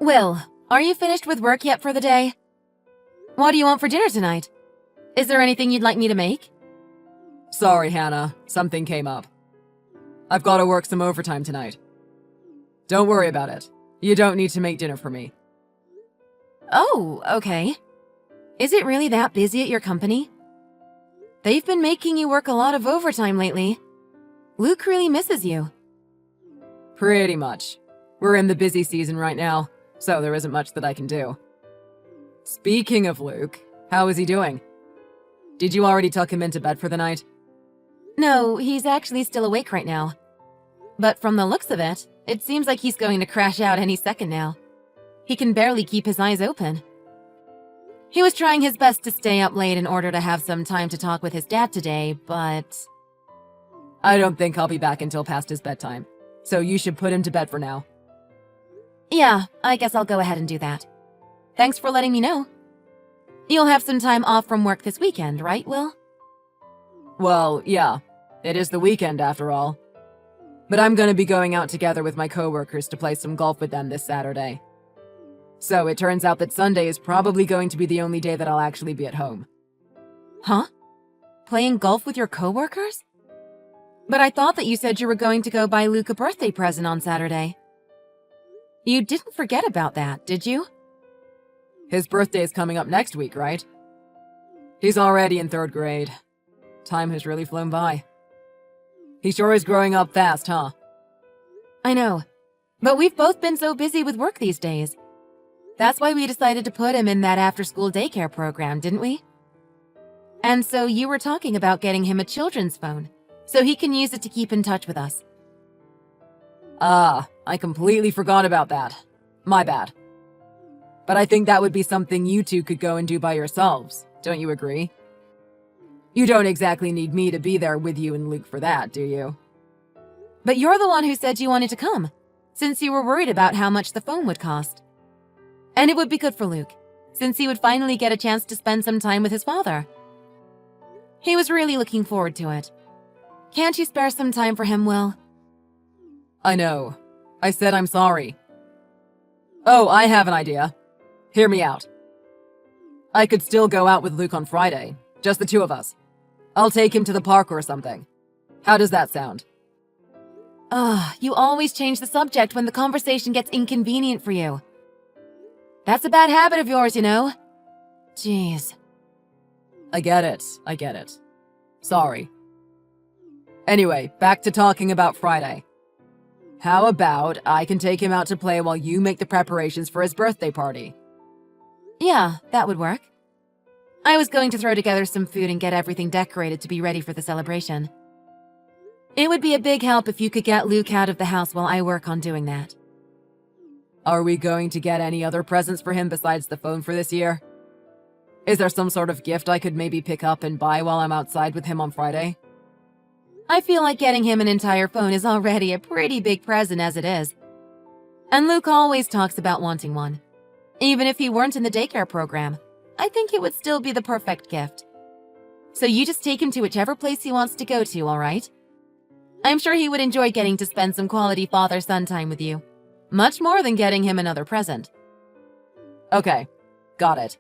Will, are you finished with work yet for the day? What do you want for dinner tonight? Is there anything you'd like me to make? Sorry, Hannah. Something came up. I've got to work some overtime tonight. Don't worry about it. You don't need to make dinner for me. Oh, okay. Is it really that busy at your company? They've been making you work a lot of overtime lately. Luke really misses you. Pretty much. We're in the busy season right now, so there isn't much that I can do. Speaking of Luke, how is he doing? Did you already tuck him into bed for the night? No, he's actually still awake right now. But from the looks of it, it seems like he's going to crash out any second now. He can barely keep his eyes open. He was trying his best to stay up late in order to have some time to talk with his dad today, but... I don't think I'll be back until past his bedtime, so you should put him to bed for now. Yeah, I guess I'll go ahead and do that. Thanks for letting me know. You'll have some time off from work this weekend, right, Will? Well, yeah. It is the weekend after all. But I'm gonna be going out together with my coworkers to play some golf with them this Saturday. So it turns out that Sunday is probably going to be the only day that I'll actually be at home. Huh? Playing golf with your coworkers? But I thought that you said you were going to go buy Luke a birthday present on Saturday. You didn't forget about that, did you? His birthday is coming up next week, right? He's already in 3rd grade. Time has really flown by. He sure is growing up fast, huh? I know. But we've both been so busy with work these days. That's why we decided to put him in that after-school daycare program, didn't we? And so you were talking about getting him a children's phone, so he can use it to keep in touch with us. Ah, I completely forgot about that. My bad. But I think that would be something you two could go and do by yourselves, don't you agree? You don't exactly need me to be there with you and Luke for that, do you? But you're the one who said you wanted to come, since you were worried about how much the phone would cost. And it would be good for Luke, since he would finally get a chance to spend some time with his father. He was really looking forward to it. Can't you spare some time for him, Will? I know. I said I'm sorry. Oh, I have an idea. Hear me out. I could still go out with Luke on Friday, just the two of us. I'll take him to the park or something. How does that sound? You always change the subject when the conversation gets inconvenient for you. That's a bad habit of yours, you know. Jeez. I get it. Sorry. Anyway, back to talking about Friday. How about I can take him out to play while you make the preparations for his birthday party? Yeah, that would work. I was going to throw together some food and get everything decorated to be ready for the celebration. It would be a big help if you could get Luke out of the house while I work on doing that. Are we going to get any other presents for him besides the phone for this year? Is there some sort of gift I could maybe pick up and buy while I'm outside with him on Friday? I feel like getting him an entire phone is already a pretty big present as it is. And Luke always talks about wanting one. Even if he weren't in the daycare program, I think it would still be the perfect gift. So you just take him to whichever place he wants to go to, all right? I'm sure he would enjoy getting to spend some quality father-son time with you. Much more than getting him another present. Okay, got it.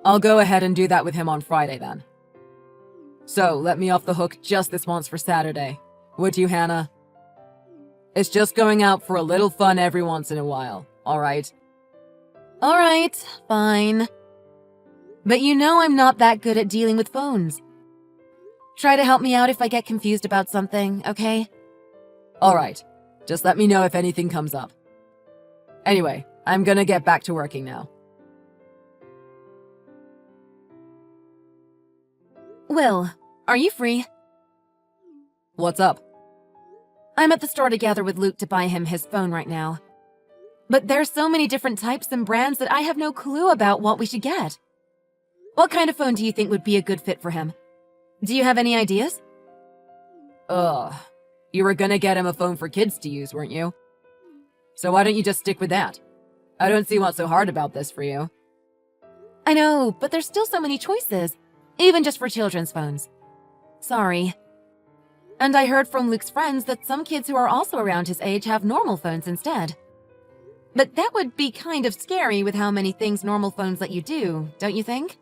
I'll go ahead and do that with him on Friday then. So, let me off the hook just this once for Saturday. Would you, Hannah? It's just going out for a little fun every once in a while, alright? Alright, fine. But you know I'm not that good at dealing with phones. Try to help me out if I get confused about something, okay? Alright, just let me know if anything comes up. Anyway, I'm gonna get back to working now. Will, are you free? What's up? I'm at the store together with Luke to buy him his phone right now. But there's so many different types and brands that I have no clue about what we should get. What kind of phone do you think would be a good fit for him? Do you have any ideas? You were gonna get him a phone for kids to use, weren't you? So why don't you just stick with that? I don't see what's so hard about this for you. I know, but there's still so many choices, even just for children's phones. Sorry. And I heard from Luke's friends that some kids who are also around his age have normal phones instead. But that would be kind of scary with how many things normal phones let you do, don't you think?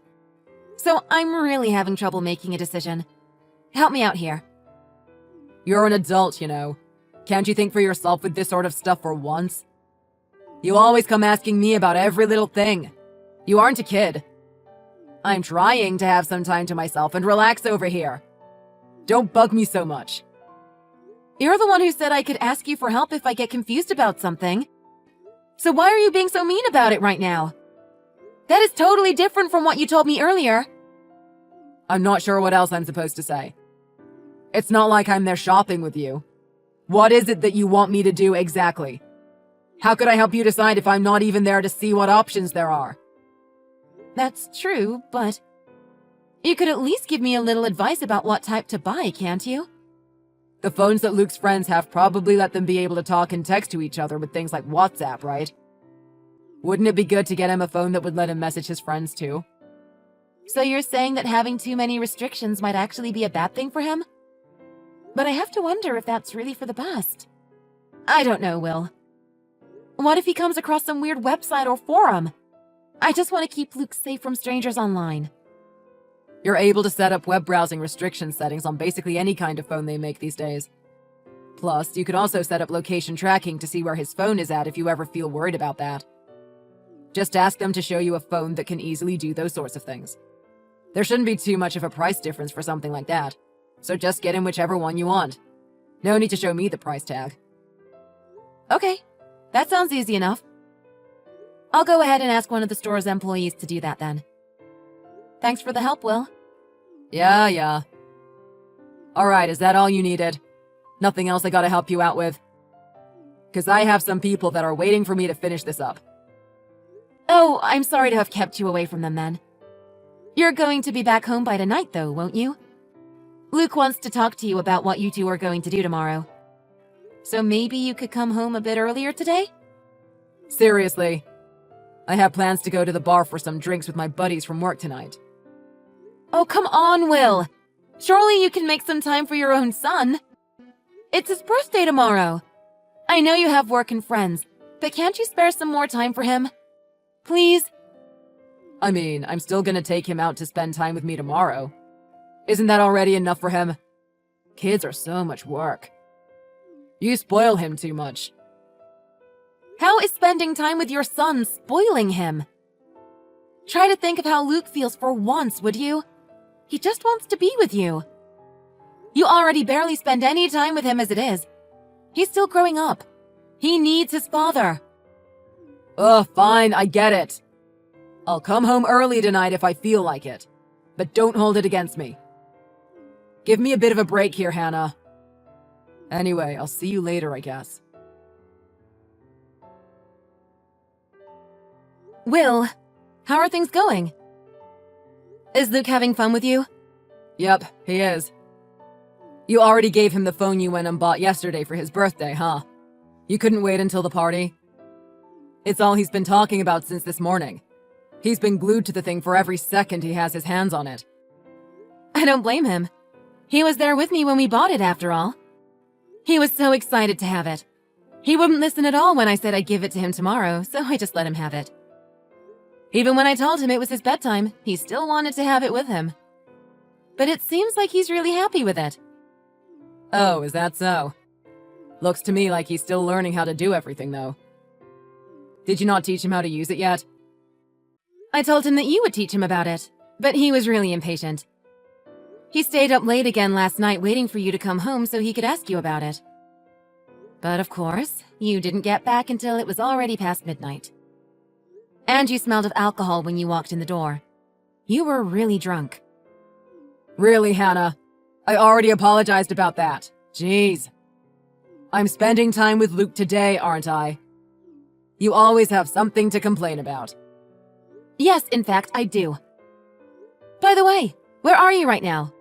So I'm really having trouble making a decision. Help me out here. You're an adult, you know. Can't you think for yourself with this sort of stuff for once? You always come asking me about every little thing. You aren't a kid. I'm trying to have some time to myself and relax over here. Don't bug me so much. You're the one who said I could ask you for help if I get confused about something. So why are you being so mean about it right now? That is totally different from what you told me earlier. I'm not sure what else I'm supposed to say. It's not like I'm there shopping with you. What is it that you want me to do exactly? How could I help you decide if I'm not even there to see what options there are? That's true, but you could at least give me a little advice about what type to buy, can't you? The phones that Luke's friends have probably let them be able to talk and text to each other with things like WhatsApp, right? Wouldn't it be good to get him a phone that would let him message his friends too? So you're saying that having too many restrictions might actually be a bad thing for him? But I have to wonder if that's really for the best. I don't know, Will. What if he comes across some weird website or forum? I just want to keep Luke safe from strangers online. You're able to set up web browsing restriction settings on basically any kind of phone they make these days. Plus, you could also set up location tracking to see where his phone is at if you ever feel worried about that. Just ask them to show you a phone that can easily do those sorts of things. There shouldn't be too much of a price difference for something like that, so just get him whichever one you want. No need to show me the price tag. Okay, that sounds easy enough. I'll go ahead and ask one of the store's employees to do that then. Thanks for the help, Will. Yeah. Alright, is that all you needed? Nothing else I gotta help you out with? 'Cause I have some people that are waiting for me to finish this up. Oh, I'm sorry to have kept you away from them then. You're going to be back home by tonight though, won't you? Luke wants to talk to you about what you two are going to do tomorrow. So maybe you could come home a bit earlier today? Seriously. I have plans to go to the bar for some drinks with my buddies from work tonight. Oh, come on, Will. Surely you can make some time for your own son. It's his birthday tomorrow. I know you have work and friends, but can't you spare some more time for him? Please? I mean, I'm still gonna take him out to spend time with me tomorrow. Isn't that already enough for him? Kids are so much work. You spoil him too much. How is spending time with your son spoiling him? Try to think of how Luke feels for once, would you? He just wants to be with you. You already barely spend any time with him as it is. He's still growing up. He needs his father. Ugh, fine, I get it. I'll come home early tonight if I feel like it. But don't hold it against me. Give me a bit of a break here, Hannah. Anyway, I'll see you later, I guess. Will, how are things going? Is Luke having fun with you? Yep, he is. You already gave him the phone you went and bought yesterday for his birthday, huh? You couldn't wait until the party? It's all he's been talking about since this morning. He's been glued to the thing for every second he has his hands on it. I don't blame him. He was there with me when we bought it, after all. He was so excited to have it. He wouldn't listen at all when I said I'd give it to him tomorrow, so I just let him have it. Even when I told him it was his bedtime, he still wanted to have it with him. But it seems like he's really happy with it. Oh, is that so? Looks to me like he's still learning how to do everything, though. Did you not teach him how to use it yet? I told him that you would teach him about it, but he was really impatient. He stayed up late again last night waiting for you to come home so he could ask you about it. But of course, you didn't get back until it was already past midnight. And you smelled of alcohol when you walked in the door. You were really drunk. Really, Hannah? I already apologized about that. Jeez. I'm spending time with Luke today, aren't I? You always have something to complain about. Yes, in fact, I do. By the way, where are you right now?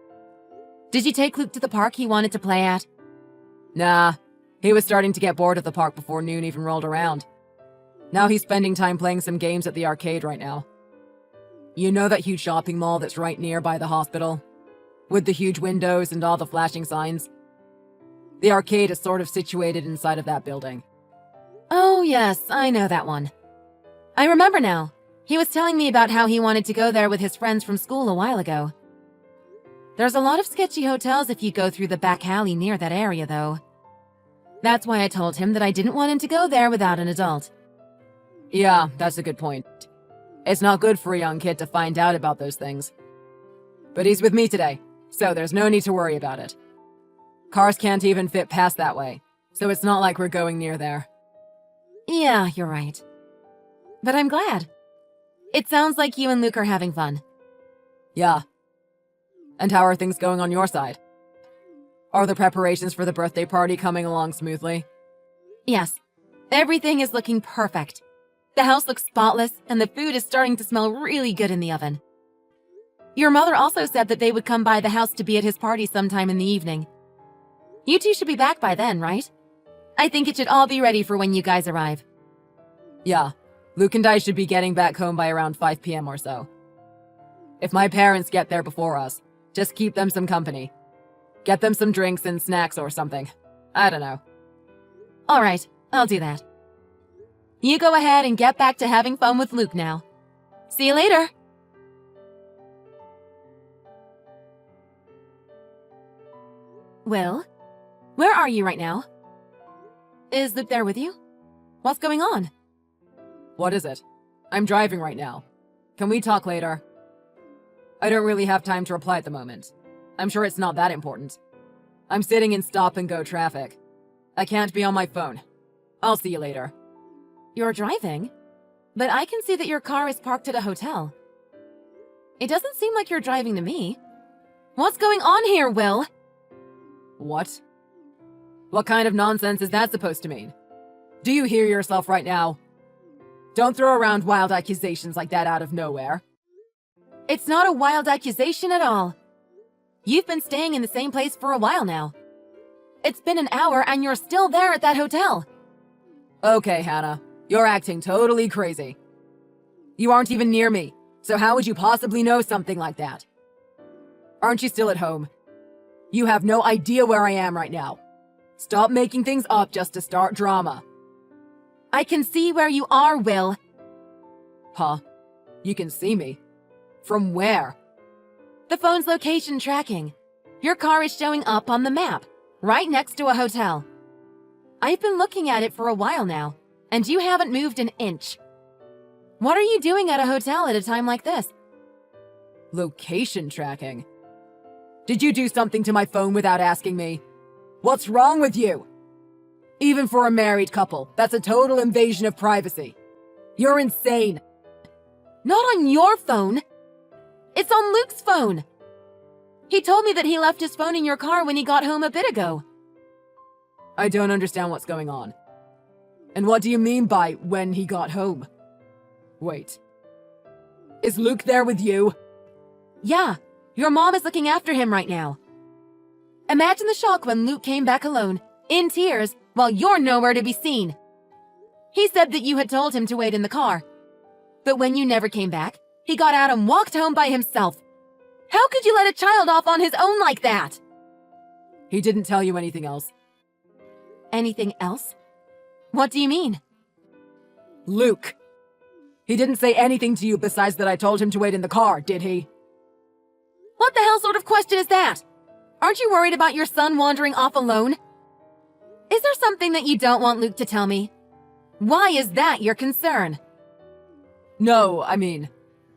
Did you take Luke to the park he wanted to play at? Nah, he was starting to get bored of the park before noon even rolled around. Now he's spending time playing some games at the arcade right now. You know that huge shopping mall that's right nearby the hospital? With the huge windows and all the flashing signs? The arcade is sort of situated inside of that building. Oh, yes, I know that one. I remember now. He was telling me about how he wanted to go there with his friends from school a while ago. There's a lot of sketchy hotels if you go through the back alley near that area, though. That's why I told him that I didn't want him to go there without an adult. Yeah, that's a good point. It's not good for a young kid to find out about those things. But he's with me today, so there's no need to worry about it. Cars can't even fit past that way, so it's not like we're going near there. Yeah, you're right. But I'm glad. It sounds like you and Luke are having fun. Yeah. And how are things going on your side? Are the preparations for the birthday party coming along smoothly? Yes. Everything is looking perfect. The house looks spotless, and the food is starting to smell really good in the oven. Your mother also said that they would come by the house to be at his party sometime in the evening. You two should be back by then, right? I think it should all be ready for when you guys arrive. Yeah. Luke and I should be getting back home by around 5 p.m. or so. If my parents get there before us, just keep them some company. Get them some drinks and snacks or something. I don't know. All right, I'll do that. You go ahead and get back to having fun with Luke now. See you later. Will, where are you right now? Is Luke there with you? What's going on? What is it? I'm driving right now. Can we talk later? I don't really have time to reply at the moment. I'm sure it's not that important. I'm sitting in stop-and-go traffic. I can't be on my phone. I'll see you later. You're driving? But I can see that your car is parked at a hotel. It doesn't seem like you're driving to me. What's going on here, Will? What? What kind of nonsense is that supposed to mean? Do you hear yourself right now? Don't throw around wild accusations like that out of nowhere. It's not a wild accusation at all. You've been staying in the same place for a while now. It's been an hour and you're still there at that hotel. Okay, Hannah. You're acting totally crazy. You aren't even near me, so how would you possibly know something like that? Aren't you still at home? You have no idea where I am right now. Stop making things up just to start drama. I can see where you are, Will. Huh? You can see me? From where? The phone's location tracking. Your car is showing up on the map, right next to a hotel. I've been looking at it for a while now, and you haven't moved an inch. What are you doing at a hotel at a time like this? Location tracking? Did you do something to my phone without asking me? What's wrong with you? Even for a married couple, that's a total invasion of privacy. You're insane. Not on your phone. It's on Luke's phone. He told me that he left his phone in your car when he got home a bit ago. I don't understand what's going on. And what do you mean by when he got home? Wait. Is Luke there with you? Yeah, your mom is looking after him right now. Imagine the shock when Luke came back alone, in tears, while you're nowhere to be seen. He said that you had told him to wait in the car. But when you never came back, he got out and walked home by himself. How could you let a child off on his own like that? He didn't tell you anything else. Anything else? What do you mean? Luke. He didn't say anything to you besides that I told him to wait in the car, did he? What the hell sort of question is that? Aren't you worried about your son wandering off alone? Is there something that you don't want Luke to tell me? Why is that your concern? No, I mean,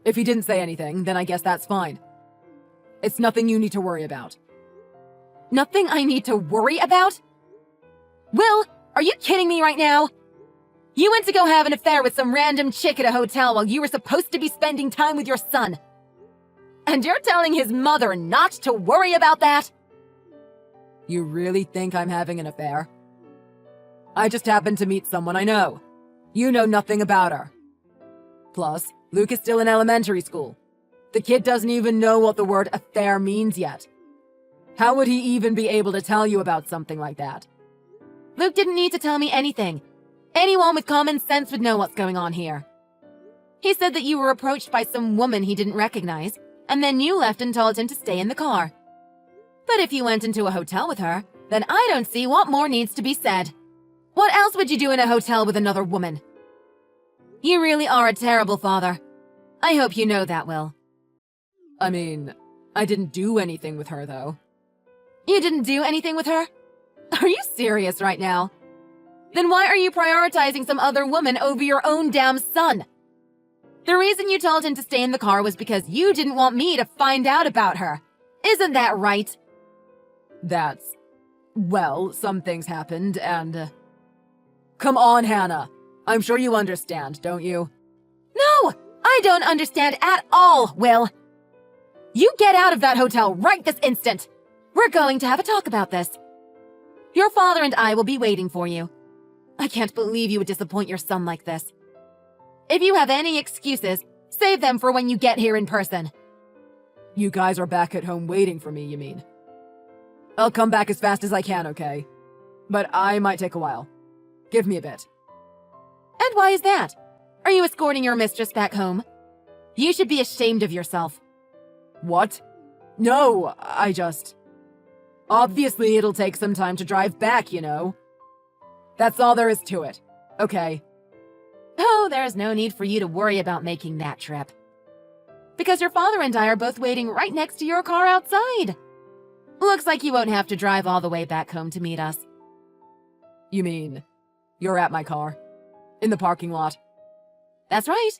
if he didn't say anything, then I guess that's fine. It's nothing you need to worry about. Nothing I need to worry about? Will, are you kidding me right now? You went to go have an affair with some random chick at a hotel while you were supposed to be spending time with your son. And you're telling his mother not to worry about that? You really think I'm having an affair? I just happened to meet someone I know. You know nothing about her. Plus, Luke is still in elementary school. The kid doesn't even know what the word affair means yet. How would he even be able to tell you about something like that? Luke didn't need to tell me anything. Anyone with common sense would know what's going on here. He said that you were approached by some woman he didn't recognize, and then you left and told him to stay in the car. But if you went into a hotel with her, then I don't see what more needs to be said. What else would you do in a hotel with another woman? You really are a terrible father. I hope you know that, Will. I mean, I didn't do anything with her, though. You didn't do anything with her? Are you serious right now? Then why are you prioritizing some other woman over your own damn son? The reason you told him to stay in the car was because you didn't want me to find out about her. Isn't that right? Well, some things happened, and... Come on, Hannah. I'm sure you understand, don't you? No! I don't understand at all, Will. You get out of that hotel right this instant. We're going to have a talk about this. Your father and I will be waiting for you. I can't believe you would disappoint your son like this. If you have any excuses, save them for when you get here in person. You guys are back at home waiting for me, you mean? I'll come back as fast as I can, okay? But I might take a while. Give me a bit. And why is that? Are you escorting your mistress back home? You should be ashamed of yourself. What? No, I just... Obviously, it'll take some time to drive back, you know? That's all there is to it, okay? Oh, there's no need for you to worry about making that trip. Because your father and I are both waiting right next to your car outside. Looks like you won't have to drive all the way back home to meet us. You mean, you're at my car? In the parking lot? That's right.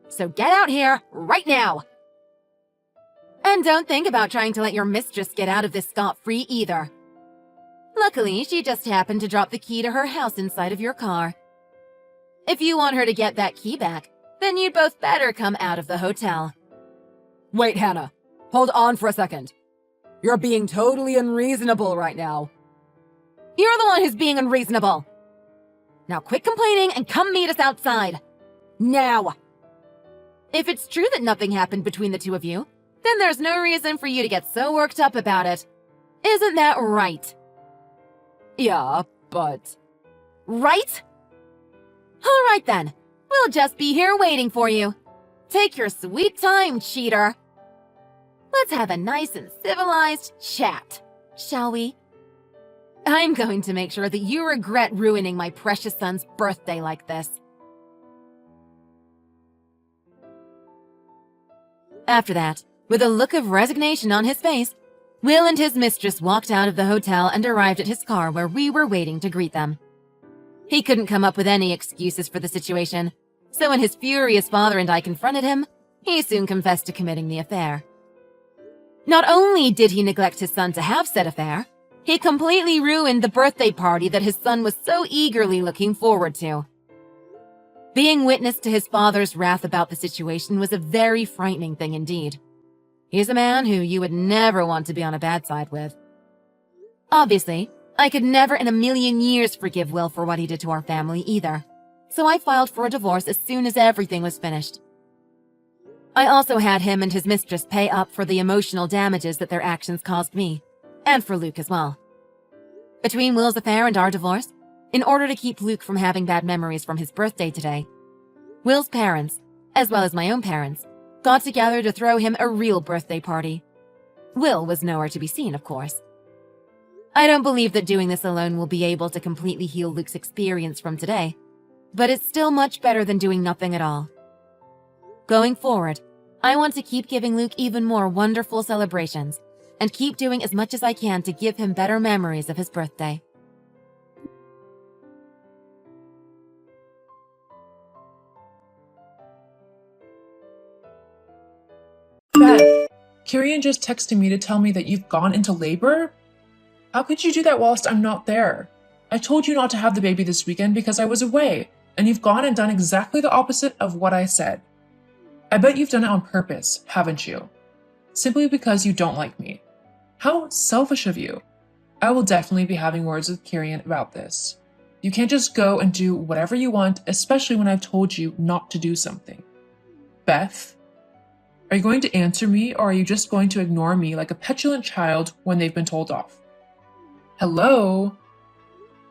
So get out here right now. And don't think about trying to let your mistress get out of this scot-free either. Luckily, she just happened to drop the key to her house inside of your car. If you want her to get that key back, then you'd both better come out of the hotel. Wait, Hannah. Hold on for a second. You're being totally unreasonable right now. You're the one who's being unreasonable. Now quit complaining and come meet us outside. Now! If it's true that nothing happened between the two of you, then there's no reason for you to get so worked up about it. Isn't that right? Yeah, but... Right? All right then. We'll just be here waiting for you. Take your sweet time, cheater. Let's have a nice and civilized chat, shall we? I'm going to make sure that you regret ruining my precious son's birthday like this. After that, with a look of resignation on his face, Will and his mistress walked out of the hotel and arrived at his car where we were waiting to greet them. He couldn't come up with any excuses for the situation, so when his furious father and I confronted him, he soon confessed to committing the affair. Not only did he neglect his son to have said affair, he completely ruined the birthday party that his son was so eagerly looking forward to. Being witness to his father's wrath about the situation was a very frightening thing indeed. He's a man who you would never want to be on a bad side with. Obviously, I could never in a million years forgive Will for what he did to our family either, so I filed for a divorce as soon as everything was finished. I also had him and his mistress pay up for the emotional damages that their actions caused me, and for Luke as well. Between Will's affair and our divorce, in order to keep Luke from having bad memories from his birthday today, Will's parents, as well as my own parents, got together to throw him a real birthday party. Will was nowhere to be seen, of course. I don't believe that doing this alone will be able to completely heal Luke's experience from today, but it's still much better than doing nothing at all. Going forward, I want to keep giving Luke even more wonderful celebrations, and keep doing as much as I can to give him better memories of his birthday. Beth, Kirian just texted me to tell me that you've gone into labor? How could you do that whilst I'm not there? I told you not to have the baby this weekend because I was away, and you've gone and done exactly the opposite of what I said. I bet you've done it on purpose, haven't you? Simply because you don't like me. How selfish of you. I will definitely be having words with Kirian about this. You can't just go and do whatever you want, especially when I've told you not to do something. Beth? Are you going to answer me, or are you just going to ignore me like a petulant child when they've been told off? Hello?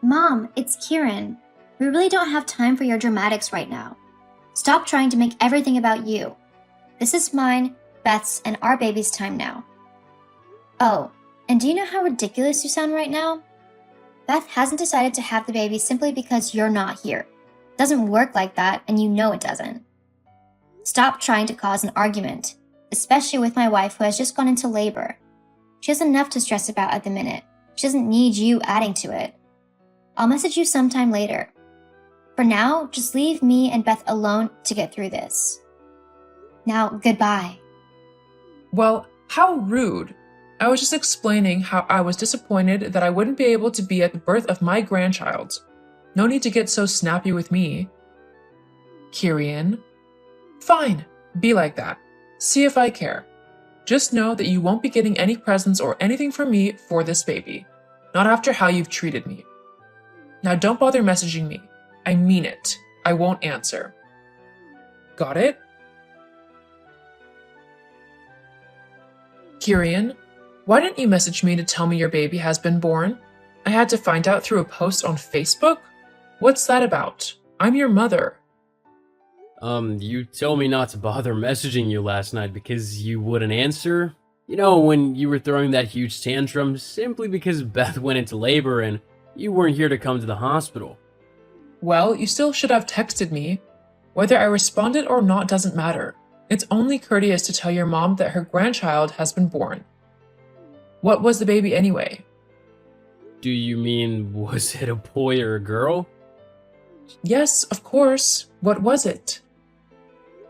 Mom, it's Kieran. We really don't have time for your dramatics right now. Stop trying to make everything about you. This is mine, Beth's, and our baby's time now. Oh, and do you know how ridiculous you sound right now? Beth hasn't decided to have the baby simply because you're not here. It doesn't work like that, and you know it doesn't. Stop trying to cause an argument, especially with my wife who has just gone into labor. She has enough to stress about at the minute. She doesn't need you adding to it. I'll message you sometime later. For now, just leave me and Beth alone to get through this. Now, goodbye. Well, how rude. I was just explaining how I was disappointed that I wouldn't be able to be at the birth of my grandchild. No need to get so snappy with me. Kirian. Fine, be like that. See if I care. Just know that you won't be getting any presents or anything from me for this baby. Not after how you've treated me. Now don't bother messaging me. I mean it. I won't answer. Got it? Kirian, why didn't you message me to tell me your baby has been born? I had to find out through a post on Facebook? What's that about? I'm your mother. You told me not to bother messaging you last night because you wouldn't answer. You know, when you were throwing that huge tantrum simply because Beth went into labor and you weren't here to come to the hospital. Well, you still should have texted me. Whether I responded or not doesn't matter. It's only courteous to tell your mom that her grandchild has been born. What was the baby anyway? Do you mean, was it a boy or a girl? Yes, of course. What was it?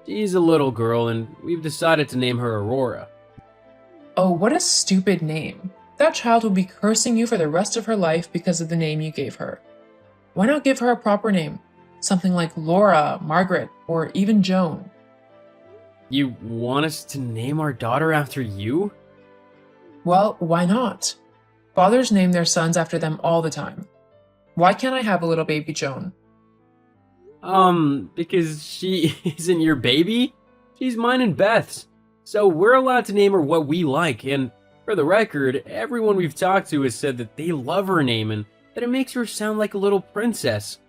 She's a little girl and we've decided to name her Aurora. Oh, what a stupid name. That child will be cursing you for the rest of her life because of the name you gave her. Why not give her a proper name? Something like Laura, Margaret, or even Joan. You want us to name our daughter after you? Well, why not? Fathers name their sons after them all the time. Why can't I have a little baby Joan? Because she isn't your baby? She's mine and Beth's. So we're allowed to name her what we like, and for the record, everyone we've talked to has said that they love her name and that it makes her sound like a little princess.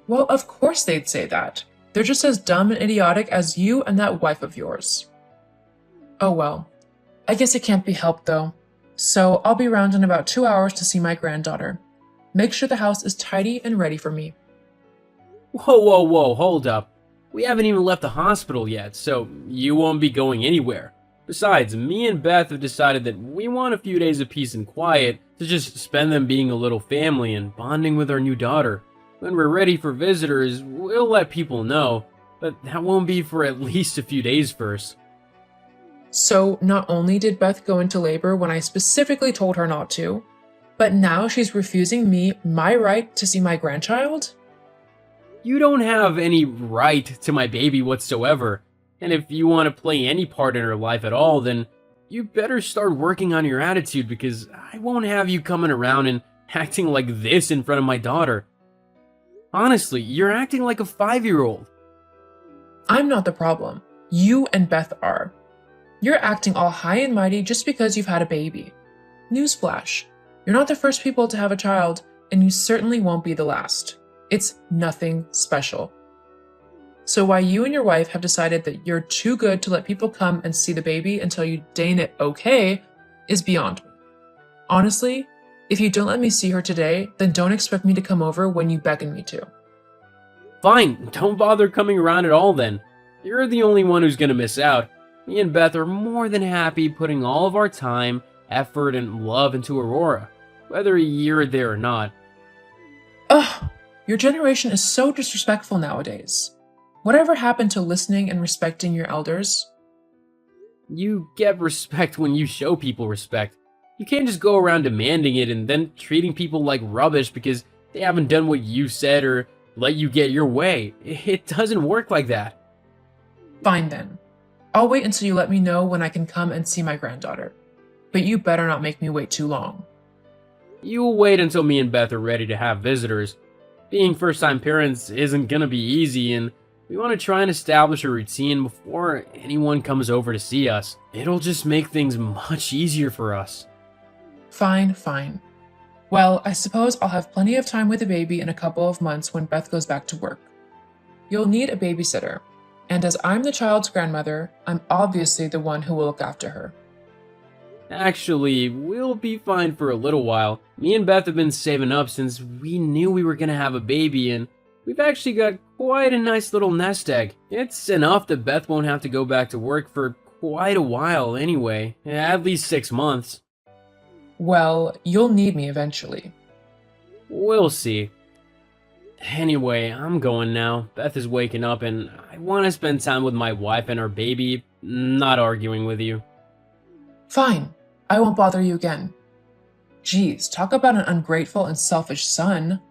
Well, of course they'd say that. They're just as dumb and idiotic as you and that wife of yours. Oh well. I guess it can't be helped though. So I'll be around in about 2 hours to see my granddaughter. Make sure the house is tidy and ready for me. Whoa, hold up. We haven't even left the hospital yet, so you won't be going anywhere. Besides, me and Beth have decided that we want a few days of peace and quiet to just spend them being a little family and bonding with our new daughter. When we're ready for visitors, we'll let people know, but that won't be for at least a few days first. So not only did Beth go into labor when I specifically told her not to, but now she's refusing me my right to see my grandchild? You don't have any right to my baby whatsoever, and if you want to play any part in her life at all, then you better start working on your attitude because I won't have you coming around and acting like this in front of my daughter. Honestly, you're acting like a 5-year-old. I'm not the problem. You and Beth are. You're acting all high and mighty just because you've had a baby. Newsflash. You're not the first people to have a child, and you certainly won't be the last. It's nothing special. So why you and your wife have decided that you're too good to let people come and see the baby until you deign it okay is beyond me. Honestly, if you don't let me see her today, then don't expect me to come over when you beckon me to. Fine, don't bother coming around at all then. You're the only one who's gonna miss out. Me and Beth are more than happy putting all of our time, effort, and love into Aurora, whether you're there or not. Ugh, your generation is so disrespectful nowadays. Whatever happened to listening and respecting your elders? You get respect when you show people respect. You can't just go around demanding it and then treating people like rubbish because they haven't done what you said or let you get your way. It doesn't work like that. Fine then. I'll wait until you let me know when I can come and see my granddaughter. But you better not make me wait too long. You'll wait until me and Beth are ready to have visitors. Being first-time parents isn't gonna be easy, and we want to try and establish a routine before anyone comes over to see us. It'll just make things much easier for us. Fine. Well, I suppose I'll have plenty of time with the baby in a couple of months when Beth goes back to work. You'll need a babysitter, and as I'm the child's grandmother, I'm obviously the one who will look after her. Actually, we'll be fine for a little while. Me and Beth have been saving up since we knew we were gonna have a baby, and we've actually got quite a nice little nest egg. It's enough that Beth won't have to go back to work for quite a while anyway, at least 6 months. Well, you'll need me eventually. We'll see. Anyway, I'm going now. Beth is waking up and I want to spend time with my wife and our baby, not arguing with you. Fine, I won't bother you again. Geez, talk about an ungrateful and selfish son.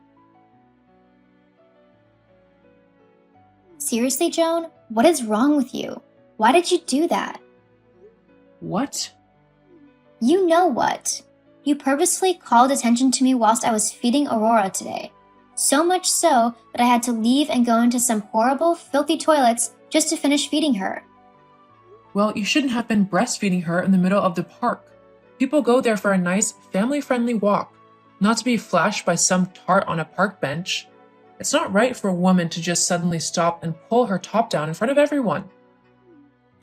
Seriously, Joan? What is wrong with you? Why did you do that? What? You know what? You purposefully called attention to me whilst I was feeding Aurora today. So much so that I had to leave and go into some horrible, filthy toilets just to finish feeding her. Well, you shouldn't have been breastfeeding her in the middle of the park. People go there for a nice, family-friendly walk, not to be flashed by some tart on a park bench. It's not right for a woman to just suddenly stop and pull her top down in front of everyone.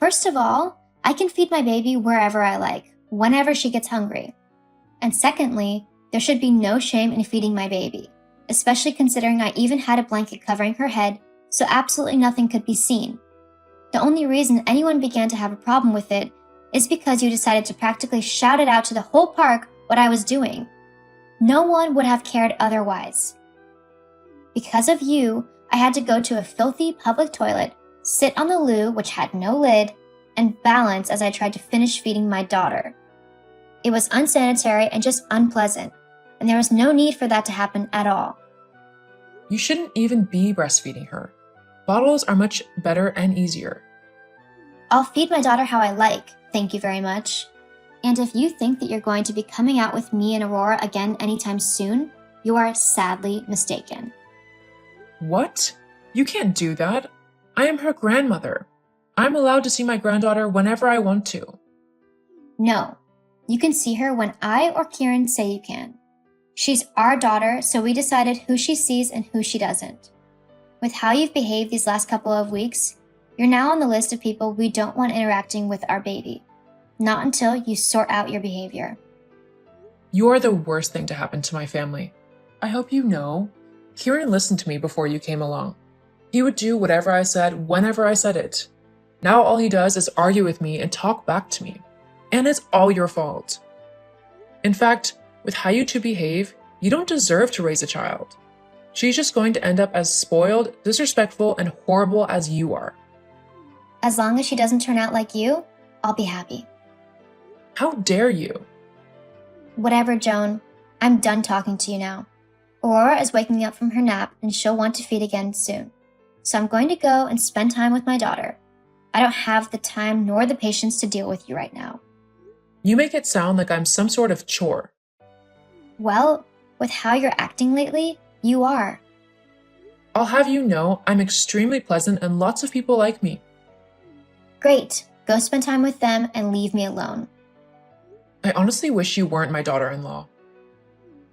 First of all, I can feed my baby wherever I like, whenever she gets hungry. And secondly, there should be no shame in feeding my baby, especially considering I even had a blanket covering her head, so absolutely nothing could be seen. The only reason anyone began to have a problem with it is because you decided to practically shout it out to the whole park what I was doing. No one would have cared otherwise. Because of you, I had to go to a filthy public toilet, sit on the loo which had no lid, and balance as I tried to finish feeding my daughter. It was unsanitary and just unpleasant, and there was no need for that to happen at all. You shouldn't even be breastfeeding her. Bottles are much better and easier. I'll feed my daughter how I like, thank you very much. And if you think that you're going to be coming out with me and Aurora again anytime soon, you are sadly mistaken. What? You can't do that. I am her grandmother. I'm allowed to see my granddaughter whenever I want to. No, you can see her when I or Kieran say you can. She's our daughter, so we decided who she sees and who she doesn't. With how you've behaved these last couple of weeks, you're now on the list of people we don't want interacting with our baby. Not until you sort out your behavior. You are the worst thing to happen to my family. I hope you know. Kieran listened to me before you came along. He would do whatever I said whenever I said it. Now all he does is argue with me and talk back to me. And it's all your fault. In fact, with how you two behave, you don't deserve to raise a child. She's just going to end up as spoiled, disrespectful, and horrible as you are. As long as she doesn't turn out like you, I'll be happy. How dare you? Whatever, Joan. I'm done talking to you now. Aurora is waking up from her nap and she'll want to feed again soon. So I'm going to go and spend time with my daughter. I don't have the time nor the patience to deal with you right now. You make it sound like I'm some sort of chore. Well, with how you're acting lately, you are. I'll have you know I'm extremely pleasant and lots of people like me. Great. Go spend time with them and leave me alone. I honestly wish you weren't my daughter-in-law.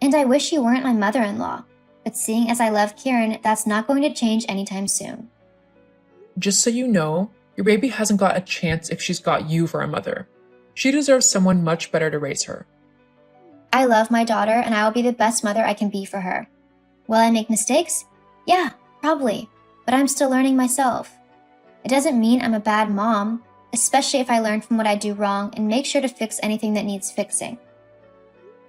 And I wish you weren't my mother-in-law. But seeing as I love Kieran, that's not going to change anytime soon. Just so you know, your baby hasn't got a chance if she's got you for a mother. She deserves someone much better to raise her. I love my daughter and I will be the best mother I can be for her. Will I make mistakes? Yeah, probably. But I'm still learning myself. It doesn't mean I'm a bad mom, especially if I learn from what I do wrong and make sure to fix anything that needs fixing.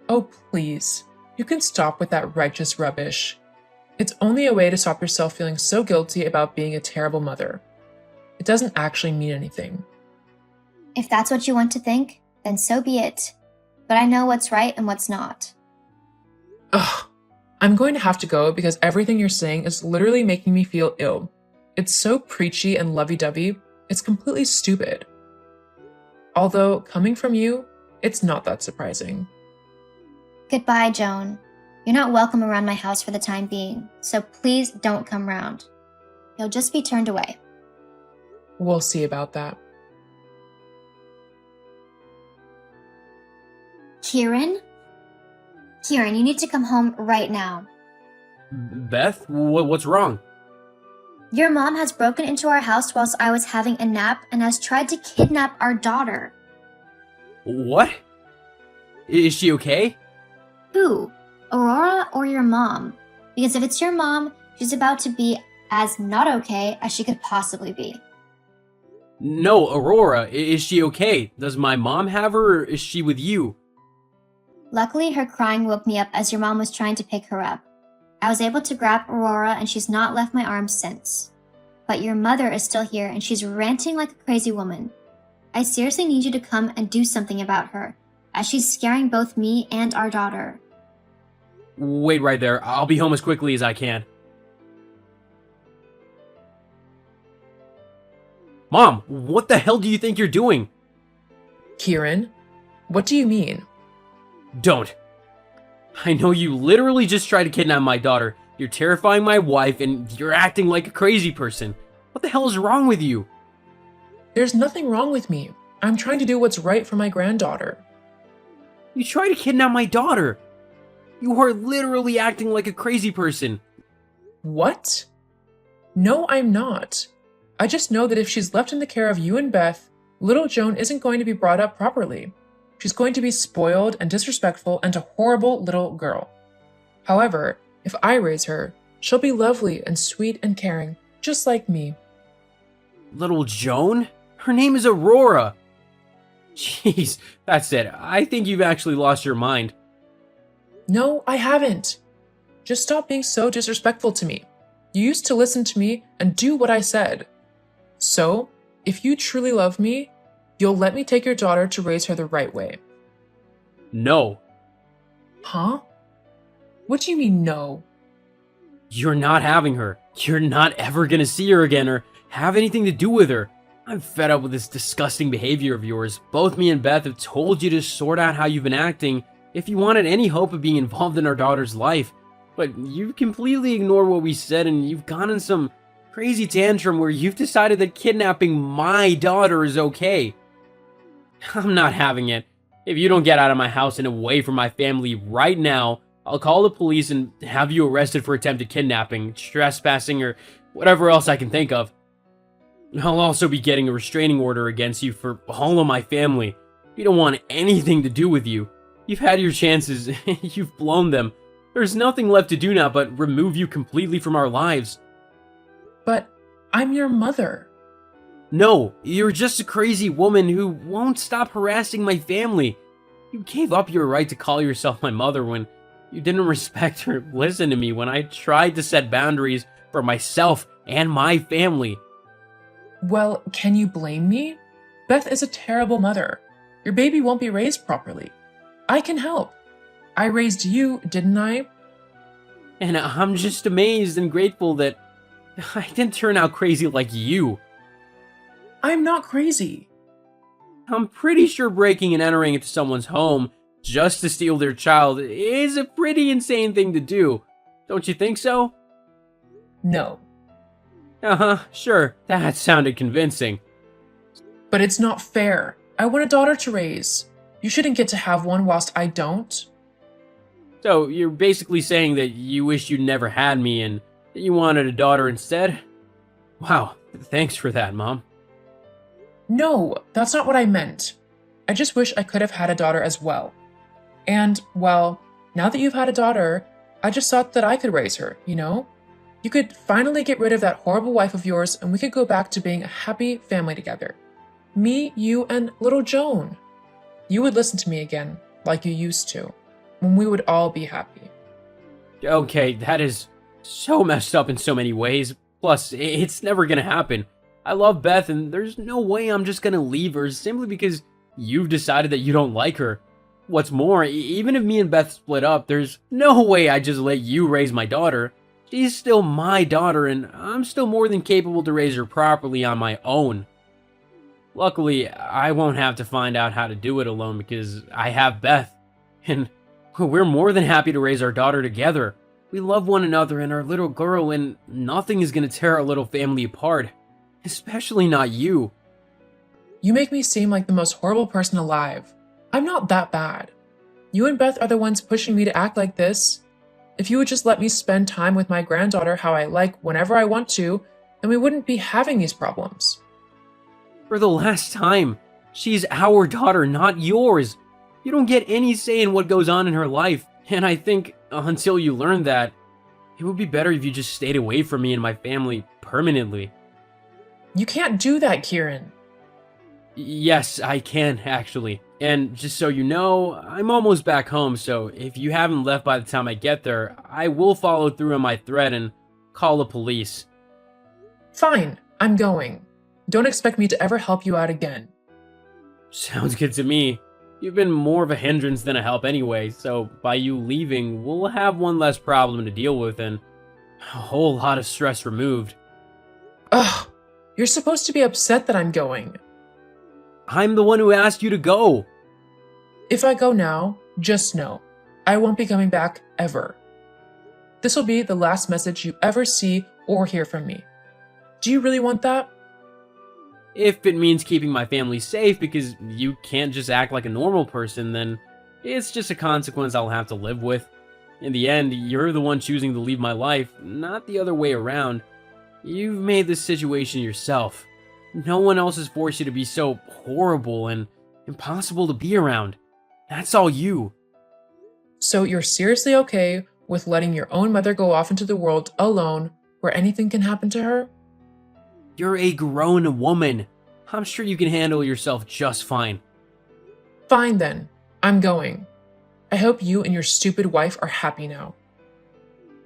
Oh, please. You can stop with that righteous rubbish. It's only a way to stop yourself feeling so guilty about being a terrible mother. It doesn't actually mean anything. If that's what you want to think, then so be it. But I know what's right and what's not. Ugh. I'm going to have to go because everything you're saying is literally making me feel ill. It's so preachy and lovey-dovey, it's completely stupid. Although, coming from you, it's not that surprising. Goodbye, Joan. You're not welcome around my house for the time being, so please don't come round. You'll just be turned away. We'll see about that. Kieran? Kieran, you need to come home right now. Beth, what's wrong? Your mom has broken into our house whilst I was having a nap and has tried to kidnap our daughter. What? Is she okay? Who? Aurora or your mom? Because if it's your mom, she's about to be as not okay as she could possibly be. No, Aurora, is she okay? Does my mom have her, or is she with you? Luckily, her crying woke me up as your mom was trying to pick her up. I was able to grab Aurora and she's not left my arms since. But your mother is still here and she's ranting like a crazy woman. I seriously need you to come and do something about her, as she's scaring both me and our daughter. Wait right there. I'll be home as quickly as I can. Mom, what the hell do you think you're doing? Kieran, what do you mean? Don't. I know you literally just tried to kidnap my daughter. You're terrifying my wife and you're acting like a crazy person. What the hell is wrong with you? There's nothing wrong with me. I'm trying to do what's right for my granddaughter. You tried to kidnap my daughter. You are literally acting like a crazy person. What? No, I'm not. I just know that if she's left in the care of you and Beth, little Joan isn't going to be brought up properly. She's going to be spoiled and disrespectful and a horrible little girl. However, if I raise her, she'll be lovely and sweet and caring, just like me. Little Joan? Her name is Aurora. Jeez, that's it. I think you've actually lost your mind. No, I haven't. Just stop being so disrespectful to me. You used to listen to me and do what I said. So, if you truly love me, you'll let me take your daughter to raise her the right way. No. Huh? What do you mean, no? You're not having her. You're not ever gonna see her again or have anything to do with her. I'm fed up with this disgusting behavior of yours. Both me and Beth have told you to sort out how you've been acting if you wanted any hope of being involved in our daughter's life. But you've completely ignored what we said and you've gone in some crazy tantrum where you've decided that kidnapping my daughter is okay. I'm not having it. If you don't get out of my house and away from my family right now, I'll call the police and have you arrested for attempted kidnapping, trespassing, or whatever else I can think of. I'll also be getting a restraining order against you for all of my family. We don't want anything to do with you. You've had your chances, you've blown them. There's nothing left to do now but remove you completely from our lives. But I'm your mother. No, you're just a crazy woman who won't stop harassing my family. You gave up your right to call yourself my mother when you didn't respect or listen to me when I tried to set boundaries for myself and my family. Well, can you blame me? Beth is a terrible mother. Your baby won't be raised properly. I can help. I raised you, didn't I? And I'm just amazed and grateful that I didn't turn out crazy like you. I'm not crazy. I'm pretty sure breaking and entering into someone's home just to steal their child is a pretty insane thing to do. Don't you think so? No. Uh-huh, sure. That sounded convincing. But it's not fair. I want a daughter to raise. You shouldn't get to have one whilst I don't. So you're basically saying that you wish you never had me and that you wanted a daughter instead? Wow, thanks for that, Mom. No, that's not what I meant. I just wish I could have had a daughter as well. And, well, now that you've had a daughter, I just thought that I could raise her, you know? You could finally get rid of that horrible wife of yours and we could go back to being a happy family together. Me, you, and little Joan. You would listen to me again, like you used to, when we would all be happy. Okay, that is so messed up in so many ways. Plus, it's never gonna happen. I love Beth and there's no way I'm just gonna leave her simply because you've decided that you don't like her. What's more, even if me and Beth split up, there's no way I just let you raise my daughter. She's still my daughter and I'm still more than capable to raise her properly on my own. Luckily, I won't have to find out how to do it alone because I have Beth. And we're more than happy to raise our daughter together. We love one another and our little girl and nothing is gonna tear our little family apart. Especially not you. You make me seem like the most horrible person alive. I'm not that bad. You and Beth are the ones pushing me to act like this. If you would just let me spend time with my granddaughter how I like whenever I want to, then we wouldn't be having these problems. For the last time, she's our daughter, not yours. You don't get any say in what goes on in her life, and I think until you learn that, it would be better if you just stayed away from me and my family permanently. You can't do that, Kieran. Yes, I can, actually. And just so you know, I'm almost back home, so if you haven't left by the time I get there, I will follow through on my threat and call the police. Fine, I'm going. Don't expect me to ever help you out again. Sounds good to me. You've been more of a hindrance than a help anyway, so by you leaving, we'll have one less problem to deal with and a whole lot of stress removed. Ugh, you're supposed to be upset that I'm going. I'm the one who asked you to go. If I go now, just know, I won't be coming back ever. This will be the last message you ever see or hear from me. Do you really want that? If it means keeping my family safe because you can't just act like a normal person, then it's just a consequence I'll have to live with. In the end, you're the one choosing to leave my life, not the other way around. You've made this situation yourself. No one else has forced you to be so horrible and impossible to be around. That's all you. So you're seriously okay with letting your own mother go off into the world alone where anything can happen to her? You're a grown woman. I'm sure you can handle yourself just fine. Fine then, I'm going. I hope you and your stupid wife are happy now.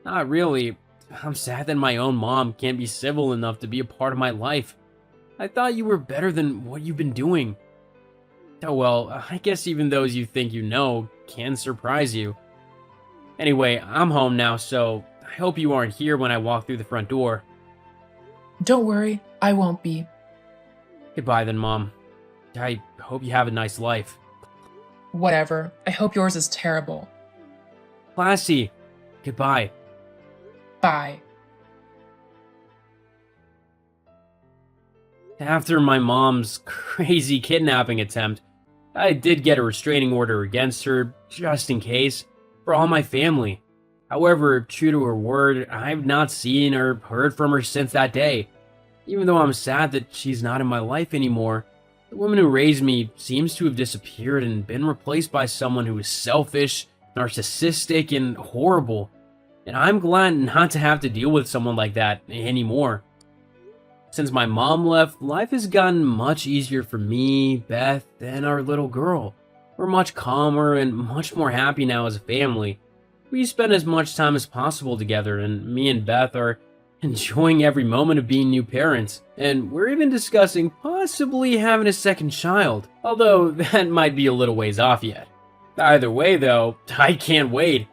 Not really. I'm sad that my own mom can't be civil enough to be a part of my life. I thought you were better than what you've been doing. Oh well, I guess even those you think you know can surprise you. Anyway, I'm home now, so I hope you aren't here when I walk through the front door. Don't worry, I won't be. Goodbye then, Mom. I hope you have a nice life. Whatever, I hope yours is terrible. Classy. Goodbye. Bye. After my mom's crazy kidnapping attempt, I did get a restraining order against her, just in case, for all my family. However, true to her word, I've not seen or heard from her since that day. Even though I'm sad that she's not in my life anymore, the woman who raised me seems to have disappeared and been replaced by someone who is selfish, narcissistic, and horrible. And I'm glad not to have to deal with someone like that anymore. Since my mom left, life has gotten much easier for me, Beth, and our little girl. We're much calmer and much more happy now as a family. We spend as much time as possible together, and me and Beth are enjoying every moment of being new parents. And we're even discussing possibly having a second child, although that might be a little ways off yet. Either way though, I can't wait.